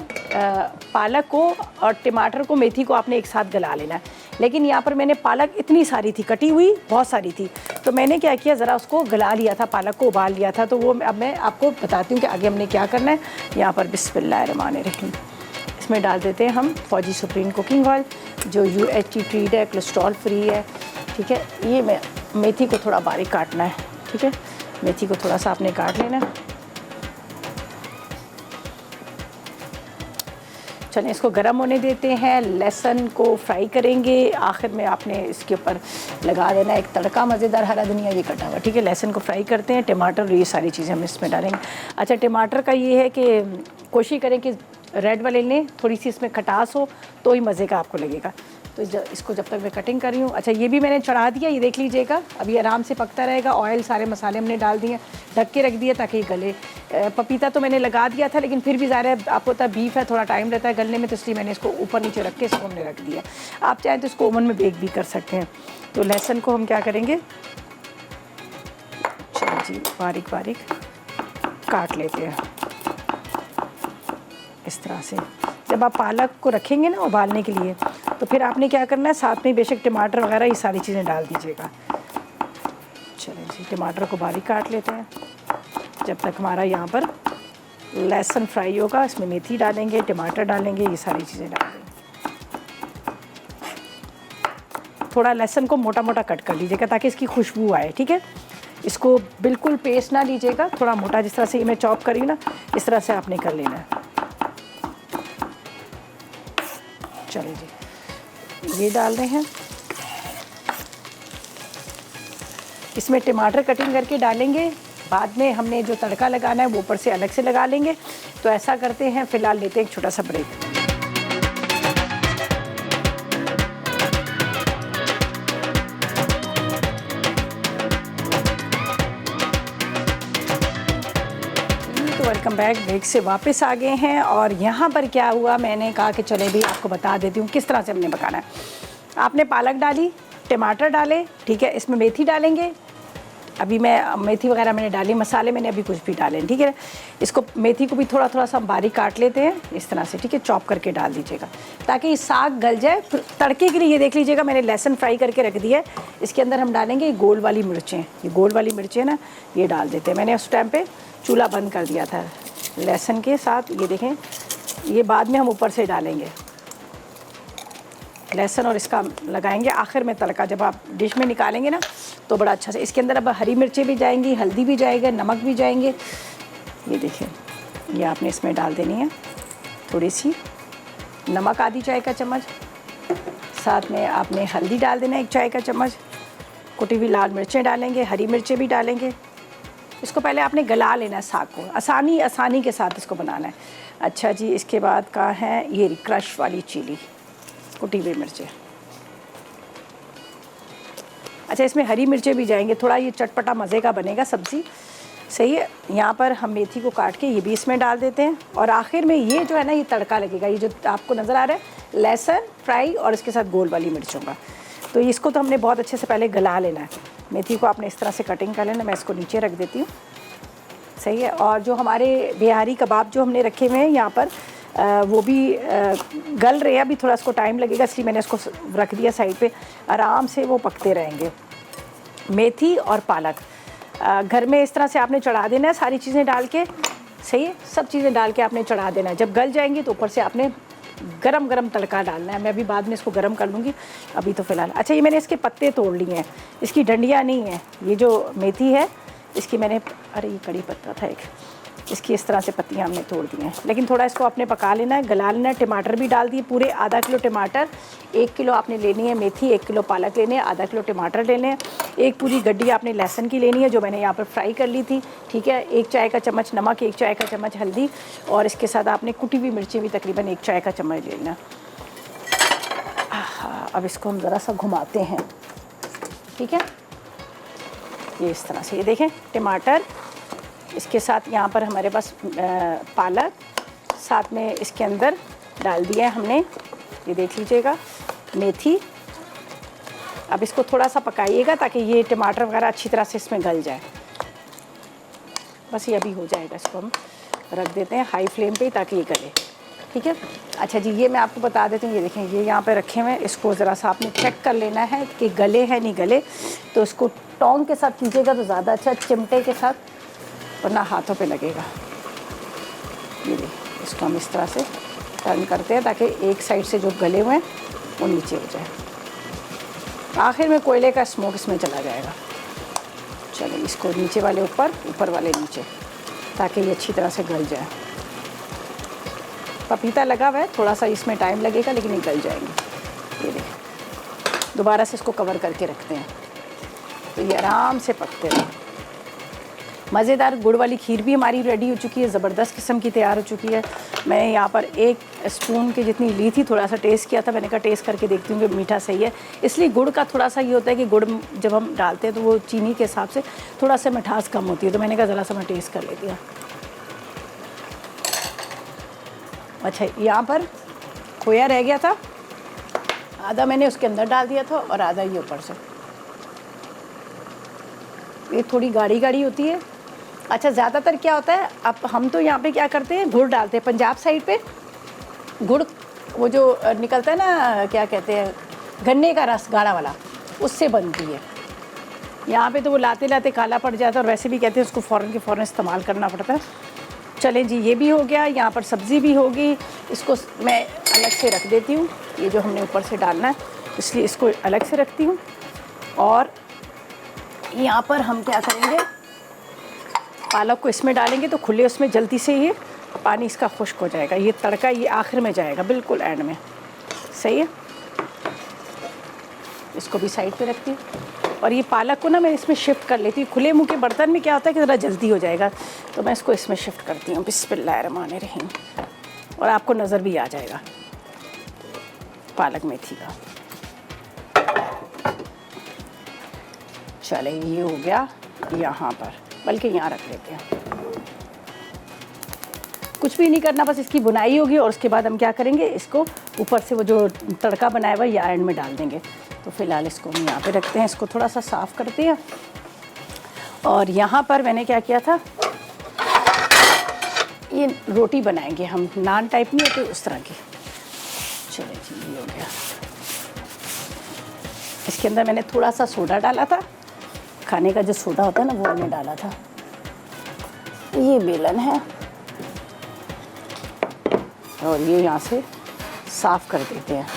पालक को और टमाटर को, मेथी को आपने एक साथ गला लेना है। लेकिन यहाँ पर मैंने पालक इतनी सारी थी, कटी हुई बहुत सारी थी, तो मैंने क्या किया, ज़रा उसको गला लिया था, पालक को उबाल लिया था। तो वो अब मैं आपको बताती हूँ कि आगे हमने क्या करना है। यहाँ पर बिस्मिल्लाहिर्रहमानिर्रहीम इसमें डाल देते हैं हम फौजी सुप्रीम कुकिंग ऑयल जो UHT ट्रीड है, कोलेस्ट्रॉल फ्री है, ठीक है। ये मैं मेथी को थोड़ा बारीक काटना है, ठीक है। मेथी को थोड़ा सा आपने काट लेना है। चलें, इसको गर्म होने देते हैं। लहसुन को फ्राई करेंगे, आखिर में आपने इसके ऊपर लगा देना एक तड़का मज़ेदार, हरा धनिया ये कटा हुआ, ठीक है। लहसुन को फ्राई करते हैं, टमाटर ये सारी चीज़ें हम इसमें डालेंगे। अच्छा, टमाटर का ये है कि कोशिश करें कि रेड वाले लें, थोड़ी सी इसमें खटास हो तो ही मज़े का आपको लगेगा। तो इसको जब तक मैं कटिंग कर रही हूँ। अच्छा, ये भी मैंने चढ़ा दिया, ये देख लीजिएगा, अभी आराम से पकता रहेगा। ऑयल सारे मसाले हमने डाल दिए, ढक के रख दिया ताकि गले। पपीता तो मैंने लगा दिया था, लेकिन फिर भी ज़ाहिर है आपको पता बीफ है, थोड़ा टाइम रहता है गलने में, तो इसलिए मैंने इसको ऊपर नीचे रख के इसको हमने रख दिया। आप चाहें तो इसको ओवन में बेक भी कर सकते हैं। तो लहसुन को हम क्या करेंगे, चलो जी, बारीक बारीक काट लेते हैं इस तरह से। जब आप पालक को रखेंगे ना उबालने के लिए, तो फिर आपने क्या करना है, साथ में बेशक टमाटर वगैरह ये सारी चीज़ें डाल दीजिएगा। चलें जी, टमाटर को बारीक काट लेते हैं जब तक हमारा यहाँ पर लहसुन फ्राई होगा। इसमें मेथी डालेंगे, टमाटर डालेंगे, ये सारी चीज़ें डालेंगे। थोड़ा लहसुन को मोटा मोटा कट कर लीजिएगा ताकि इसकी खुशबू आए, ठीक है। इसको बिल्कुल पेस्ट ना लीजिएगा, थोड़ा मोटा, जिस तरह से ये मैं चॉप करी ना इस तरह से आपने कर लेना है। चलिए जी, ये डाल रहे हैं। इसमें टमाटर कटिंग करके डालेंगे, बाद में हमने जो तड़का लगाना है वो ऊपर से अलग से लगा लेंगे। तो ऐसा करते हैं, फ़िलहाल लेते हैं एक छोटा सा ब्रेक। Welcome back. ब्रेक से वापस आ गए हैं और यहाँ पर क्या हुआ, मैंने कहा कि चले भी आपको बता देती हूँ किस तरह से हमने पकाना है। आपने पालक डाली, टमाटर डाले, ठीक है, इसमें मेथी डालेंगे। अभी मैं मेथी वगैरह मैंने डाली, मसाले मैंने अभी कुछ भी डाले, ठीक है। इसको मेथी को भी थोड़ा थोड़ा सा बारीक काट लेते हैं इस तरह से, ठीक है, चॉप करके डाल दीजिएगा ताकि ये साग गल जाए। फिर तड़के के लिए ये देख लीजिएगा मैंने लहसुन फ्राई करके रख दिया है। इसके अंदर हम डालेंगे गोल वाली मिर्चें, ये गोल वाली मिर्चें ना ये डाल देते हैं। मैंने उस टाइम पे चूल्हा बंद कर दिया था लहसुन के साथ। ये देखें, ये बाद में हम ऊपर से डालेंगे लहसुन और इसका लगाएंगे आखिर में तड़का। जब आप डिश में निकालेंगे ना तो बड़ा अच्छा से इसके अंदर अब हरी मिर्चें भी जाएंगी, हल्दी भी जाएगा, नमक भी जाएंगे। ये देखिए, ये आपने इसमें डाल देनी है थोड़ी सी नमक, आधी चाय का चम्मच। साथ में आपने हल्दी डाल देना 1 चाय का चम्मच। कुटी हुई लाल मिर्चें डालेंगे, हरी मिर्चें भी डालेंगे। इसको पहले आपने गला लेना है साग को, आसानी के साथ इसको बनाना है। अच्छा जी, इसके बाद का है ये क्रश वाली चिली, कुटी हुई मिर्चें। अच्छा, इसमें हरी मिर्चें भी जाएंगे, थोड़ा ये चटपटा मज़े का बनेगा सब्ज़ी, सही है। यहाँ पर हम मेथी को काट के ये भी इसमें डाल देते हैं और आखिर में ये जो है ना ये तड़का लगेगा। ये जो आपको नज़र आ रहा है लहसुन फ्राई और इसके साथ गोल वाली मिर्चों का, तो इसको तो हमने बहुत अच्छे से पहले गला लेना है। मेथी को आपने इस तरह से कटिंग कर लेना। मैं इसको नीचे रख देती हूँ, सही है। और जो हमारे बिहारी कबाब जो हमने रखे हुए हैं यहाँ पर वो भी गल रहे हैं, अभी थोड़ा इसको टाइम लगेगा, इसलिए मैंने इसको रख दिया साइड पे, आराम से वो पकते रहेंगे। मेथी और पालक घर में इस तरह से आपने चढ़ा देना है, सारी चीज़ें डाल के, सही है, सब चीज़ें डाल के आपने चढ़ा देना है। जब गल जाएंगी तो ऊपर से आपने गरम गरम तड़का डालना है। मैं अभी बाद में इसको गरम कर लूँगी, अभी तो फ़िलहाल। अच्छा, ये मैंने इसके पत्ते तोड़ लिए हैं, इसकी डंडियाँ नहीं है। ये जो मेथी है इसकी मैंने, अरे ये कड़ी पत्ता था एक, इसकी इस तरह से पत्तियाँ हमने तोड़ दी हैं। लेकिन थोड़ा इसको आपने पका लेना है, गला लेना है। टमाटर भी डाल दिए पूरे आधा किलो टमाटर, 1 किलो आपने लेनी है मेथी, 1 किलो पालक लेने हैं, आधा किलो टमाटर लेने हैं, 1 पूरी गड्डी आपने लहसुन की लेनी है जो मैंने यहाँ पर फ्राई कर ली थी, ठीक है। 1 चाय का चम्मच नमक, 1 चाय का चम्मच हल्दी और इसके साथ आपने कुटी हुई मिर्ची भी तकरीबन 1 चाय का चम्मच लेना। अब इसको हम ज़रा सा घुमाते हैं, ठीक है, ये इस तरह से। ये देखें टमाटर, इसके साथ यहाँ पर हमारे पास पालक, साथ में इसके अंदर डाल दिया है हमने, ये देख लीजिएगा, मेथी। अब इसको थोड़ा सा पकाइएगा ताकि ये टमाटर वगैरह अच्छी तरह से इसमें गल जाए। बस ये अभी हो जाएगा, इसको हम रख देते हैं हाई फ्लेम पे ताकि ये गले, ठीक है। अच्छा जी, ये मैं आपको बता देती हूँ, ये देखें ये यहाँ पे रखे हुए हैं, इसको ज़रा सा आपने चेक कर लेना है कि गले हैं नहीं गले, तो इसको टोंग के साथ कीजिएगा तो ज़्यादा अच्छा, चिमटे के साथ, वरना हाथों पे लगेगा। ये देखिए, इसको हम इस तरह से टर्न करते हैं ताकि एक साइड से जो गले हुए हैं वो नीचे हो जाए। आखिर में कोयले का स्मोक इसमें चला जाएगा। चलिए इसको नीचे वाले ऊपर, ऊपर वाले नीचे, ताकि ये अच्छी तरह से गल जाए। पपीता लगा हुआ है, थोड़ा सा इसमें टाइम लगेगा लेकिन ये गल जाएंगे। ये देखिए, दोबारा से इसको कवर करके रखते हैं तो ये आराम से पकते रहें। मज़ेदार गुड़ वाली खीर भी हमारी रेडी हो चुकी है, ज़बरदस्त किस्म की तैयार हो चुकी है। मैंने यहाँ पर 1 स्पून की जितनी ली थी, थोड़ा सा टेस्ट किया था, मैंने कहा टेस्ट करके देखती हूँ कि मीठा सही है। इसलिए गुड़ का थोड़ा सा ये होता है कि गुड़ जब हम डालते हैं तो वो चीनी के हिसाब से थोड़ा सा मिठास कम होती है, तो मैंने कहा ज़रा सा मैं टेस्ट कर लेती हूँ। अच्छा, यहाँ पर खोया रह गया था, आधा मैंने उसके अंदर डाल दिया था और आधा ये ऊपर से। ये थोड़ी गाढ़ी गाढ़ी होती है। अच्छा, ज़्यादातर क्या होता है, अब हम तो यहाँ पे क्या करते हैं, गुड़ डालते हैं। पंजाब साइड पे गुड़ वो जो निकलता है ना, क्या कहते हैं, गन्ने का रस गाढ़ा वाला, उससे बनती है। यहाँ पे तो वो लाते लाते काला पड़ जाता है और वैसे भी कहते हैं उसको फ़ौरन के फ़ौरन इस्तेमाल करना पड़ता है। चलें जी, ये भी हो गया। यहाँ पर सब्ज़ी भी होगी, इसको मैं अलग से रख देती हूँ। ये जो हमने ऊपर से डालना है इसलिए इसको अलग से रखती हूँ। और यहाँ पर हम क्या करेंगे, पालक को इसमें डालेंगे तो खुले उसमें जल्दी से ये पानी इसका खुश्क हो जाएगा। ये तड़का ये आखिर में जाएगा, बिल्कुल एंड में, सही है। इसको भी साइड पे रखती हूँ और ये पालक को ना मैं इसमें शिफ्ट कर लेती हूँ। खुले मुँह के बर्तन में क्या होता है कि ज़रा जल्दी हो जाएगा, तो मैं इसको इसमें शिफ्ट करती हूँ। बिस्मिल्लाहिर्रहमानिर्रहीम। और आपको नज़र भी आ जाएगा पालक मेथी का। चले, ये हो गया यहाँ पर, बल्कि यहाँ रख लेते हैं। कुछ भी नहीं करना, बस इसकी बुनाई होगी और उसके बाद हम क्या करेंगे, इसको ऊपर से वो जो तड़का बनाया हुआ ये एंड में डाल देंगे। तो फ़िलहाल इसको हम यहाँ पे रखते हैं, इसको थोड़ा सा साफ़ करते हैं। और यहाँ पर मैंने क्या किया था, ये रोटी बनाएंगे हम, नान टाइप नहीं होती उस तरह की। चलिए जी, ये हो गया। इसके अंदर मैंने थोड़ा सा सोडा डाला था, खाने का जो सोडा होता है ना वो मैंने डाला था। ये बेलन है और ये यहाँ से साफ़ कर देते हैं।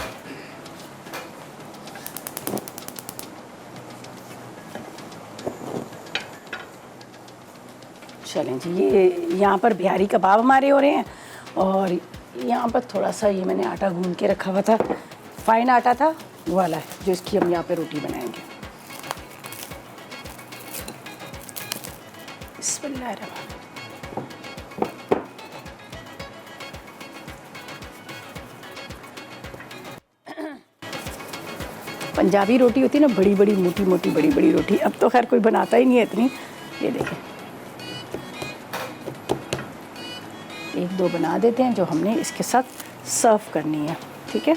चलें जी, ये यहाँ पर बिहारी कबाब हमारे हो रहे हैं और यहाँ पर थोड़ा सा ये मैंने आटा गूंद के रखा हुआ था, फाइन आटा था वो वाला है, जो इसकी हम यहाँ पे रोटी बनाएंगे। बिस्मिल्लाहिर्रहमानिर्रहीम। पंजाबी रोटी होती है ना, बड़ी बड़ी मोटी मोटी बड़ी बड़ी रोटी, अब तो खैर कोई बनाता ही नहीं है इतनी। ये देखें, एक दो बना देते हैं जो हमने इसके साथ सर्व करनी है, ठीक है।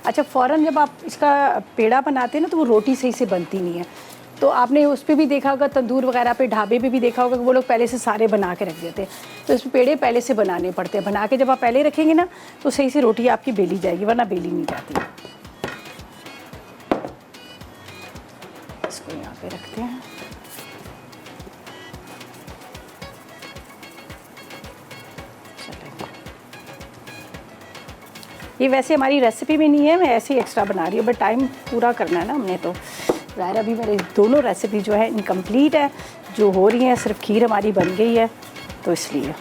अच्छा, फ़ौरन जब आप इसका पेड़ा बनाते हैं ना तो वो रोटी सही से बनती नहीं है। तो आपने उस पर भी देखा होगा, तंदूर वगैरह पे, ढाबे पे भी देखा होगा कि वो लोग पहले से सारे बना के रख देते हैं। तो इसमें पेड़े पहले से बनाने पड़ते हैं, बना के जब आप पहले रखेंगे ना तो सही से रोटी आपकी बेली जाएगी, वरना बेली नहीं जाती। इसको यहाँ पे रखते हैं। ये वैसे हमारी रेसिपी में नहीं है, मैं ऐसे ही एक्स्ट्रा बना रही हूँ, बट टाइम पूरा करना है ना हमने, तो ज़ाहिर अभी मेरे दोनों रेसिपी जो है इनकम्प्लीट है, जो हो रही हैं, सिर्फ खीर हमारी बन गई है, तो इसलिए।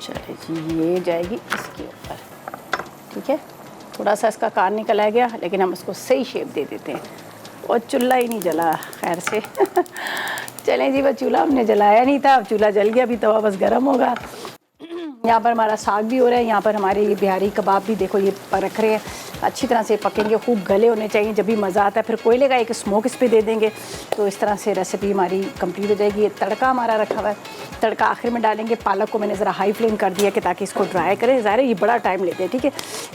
चलिए जी, ये जाएगी इसके ऊपर, ठीक है। थोड़ा सा इसका कान निकल आ गया, लेकिन हम इसको सही शेप दे देते हैं। और चूल्हा ही नहीं जला खैर से। चलें जी, वो चूल्हा हमने जलाया नहीं था, अब चूल्हा जल गया, अभी तवा बस गर्म होगा। यहाँ पर हमारा साग भी हो रहा है, यहाँ पर हमारे ये बिहारी कबाब भी देखो ये रख रहे हैं, अच्छी तरह से पकेंगे, खूब गले होने चाहिए, जब भी मज़ा आता है। फिर कोयले का एक स्मोक इस पर दे देंगे, तो इस तरह से रेसिपी हमारी कंप्लीट हो जाएगी। ये तड़का हमारा रखा हुआ है, तड़का आखिर में डालेंगे। पालक को मैंने ज़रा हाई फ्लेम कर दिया कि ताकि इसको ड्राई करें, ज़ाहिर है ये बड़ा टाइम लेते हैं, ठीक है।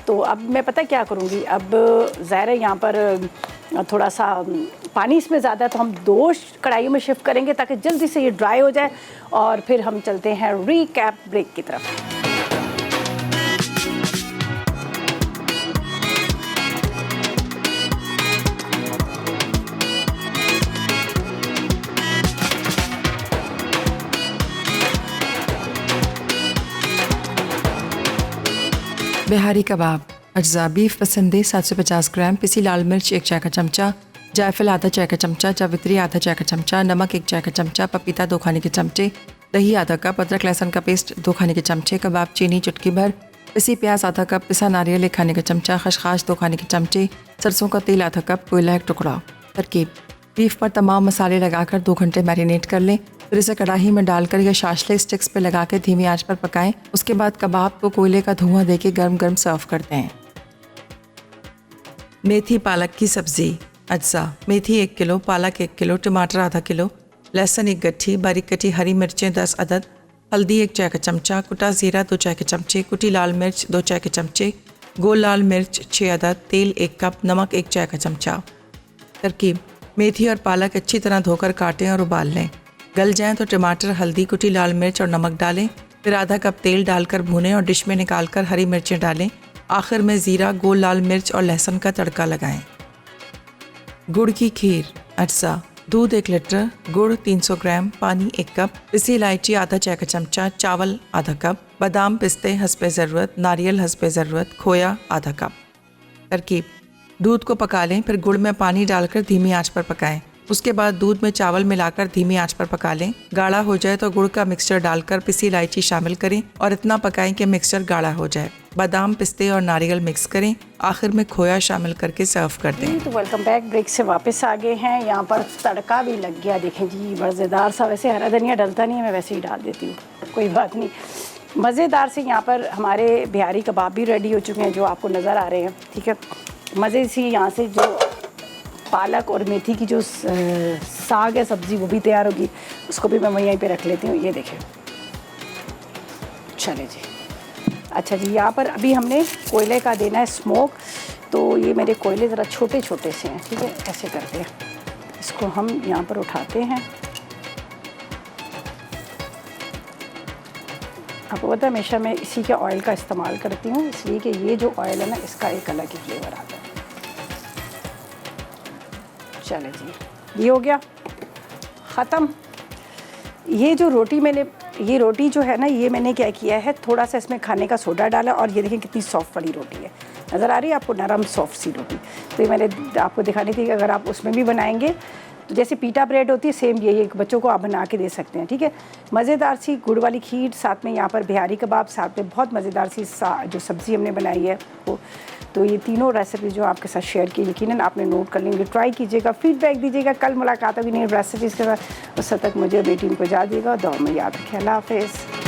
तो अब मैं पता क्या करूँगी, अब ज़ाहिर है यहाँ पर थोड़ा सा पानी इसमें ज़्यादा है, तो हम 2 कढ़ाइयों में शिफ्ट करेंगे ताकि जल्दी से ये ड्राई हो जाए, और फिर हम चलते हैं रीकैप ब्रेक की तरफ। बिहारी कबाब। अज्जा: बीफ पसंदे 750 ग्राम, पिसी लाल मिर्च 1 चाय का चमचा, जायफल आधा चाय का चमचा, जावित्री आधा चाय का चमचा, नमक 1 चाय का चमचा, पपीता 2 खाने के चमचे, दही आधा कप, अदरक लहसुन का पेस्ट 2 खाने के चमचे, कबाब चीनी चुटकी भर, पिसी प्याज आधा कप, पिसा नारियल 1 खाने का चमचा, खसखस 2 खाने के चमचे, सरसों का तेल आधा कप, कोयला 1 टुकड़ा। तरकीब: बीफ पर तमाम मसाले लगाकर 2 घंटे मैरिनेट कर लें, फिर इसे कढ़ाई में डालकर या शाशले स्टिक्स पर लगा के धीमी आंच पर पकाएं। उसके बाद कबाब को कोयले का धुआं देके गर्म गर्म सर्व करते हैं। मेथी पालक की सब्ज़ी। अज्जा: मेथी 1 किलो, पालक 1 किलो, टमाटर आधा किलो, लहसुन 1 गट्ठी, बारीक कटी हरी मिर्चें 10 अदद, हल्दी 1 चाय का चमचा, कुटा ज़ीरा 2 चाय के चमचे, कुटी लाल मिर्च 2 चाय के चमचे, गोल लाल मिर्च 6 अदद, तेल 1 कप, नमक 1 चाय का चमचा। तरकीब: मेथी और पालक अच्छी तरह धोकर काटें और उबाल लें। गल जाएं तो टमाटर, हल्दी, कुटी लाल मिर्च और नमक डालें, फिर आधा कप तेल डालकर भूनें और डिश में निकालकर हरी मिर्चें डालें। आखिर में ज़ीरा, गोल लाल मिर्च और लहसुन का तड़का लगाएं। गुड़ की खीर। अज्जा: दूध 1 लीटर, गुड़ 300 ग्राम, पानी 1 कप, पिसी इलायची आधा चाय का चमचा, चावल आधा कप, बादाम पिस्ते हस्बे ज़रूरत, नारियल हस्बे ज़रूरत, खोया आधा कप। तरकीब: दूध को पका लें, फिर गुड़ में पानी डालकर धीमी आंच पर पकाएं। उसके बाद दूध में चावल मिलाकर धीमी आंच पर पका लें। गाढ़ा हो जाए तो गुड़ का मिक्सचर डालकर पिसी इलायची शामिल करें और इतना पकाएं कि मिक्सचर गाढ़ा हो जाए। बादाम, पिस्ते और नारियल मिक्स करें। आखिर में खोया शामिल करके सर्व कर दें। तो वेलकम बैक, ब्रेक से वापस आ गए हैं। यहाँ पर तड़का भी लग गया, देखें जी, मज़ेदार सा। वैसे हरा धनिया डलता नहीं है, मैं वैसे ही डाल देती हूँ, कोई बात नहीं। मज़ेदार से यहाँ पर हमारे बिहारी कबाब भी रेडी हो चुके हैं, जो आपको नज़र आ रहे हैं। ठीक है, मज़े से यहाँ से जो पालक और मेथी की जो साग है, सब्ज़ी, वो भी तैयार होगी। उसको भी मैं वहीं पे रख लेती हूँ। ये देखें, चले जी। अच्छा जी, यहाँ पर अभी हमने कोयले का देना है स्मोक। तो ये मेरे कोयले ज़रा छोटे छोटे से हैं। ठीक है, ऐसे करते हैं, इसको हम यहाँ पर उठाते हैं। आपको पता है हमेशा मैं इसी के ऑयल का इस्तेमाल करती हूँ, इसलिए कि ये जो ऑयल है ना, इसका एक अलग ही फ्लेवर आता है। चले जी, ये हो गया ख़त्म। ये जो रोटी ये रोटी जो है ना, ये मैंने क्या किया है, थोड़ा सा इसमें खाने का सोडा डाला, और ये देखें कितनी सॉफ्ट वाली रोटी है, नज़र आ रही है आपको, नरम सॉफ्ट सी रोटी। तो ये मैंने आपको दिखानी थी कि अगर आप उसमें भी बनाएंगे तो जैसे पीटा ब्रेड होती है, सेम यही बच्चों को आप बना के दे सकते हैं। ठीक है, मज़ेदार सी गुड़ वाली खीर, साथ में यहाँ पर बिहारी कबाब, साथ में बहुत मज़ेदार सी जो सब्ज़ी हमने बनाई है वो। तो ये तीनों रेसिपी जो आपके साथ शेयर की, यकीनन आपने नोट कर लेंगे, ट्राई कीजिएगा, फीडबैक दीजिएगा। कल मुलाकात होगी नई रेसिपीज़ के साथ। उस तक मुझे बेटी को जा दिएगा, दुआ में याद रखें। अल्लाह हाफ़िज़।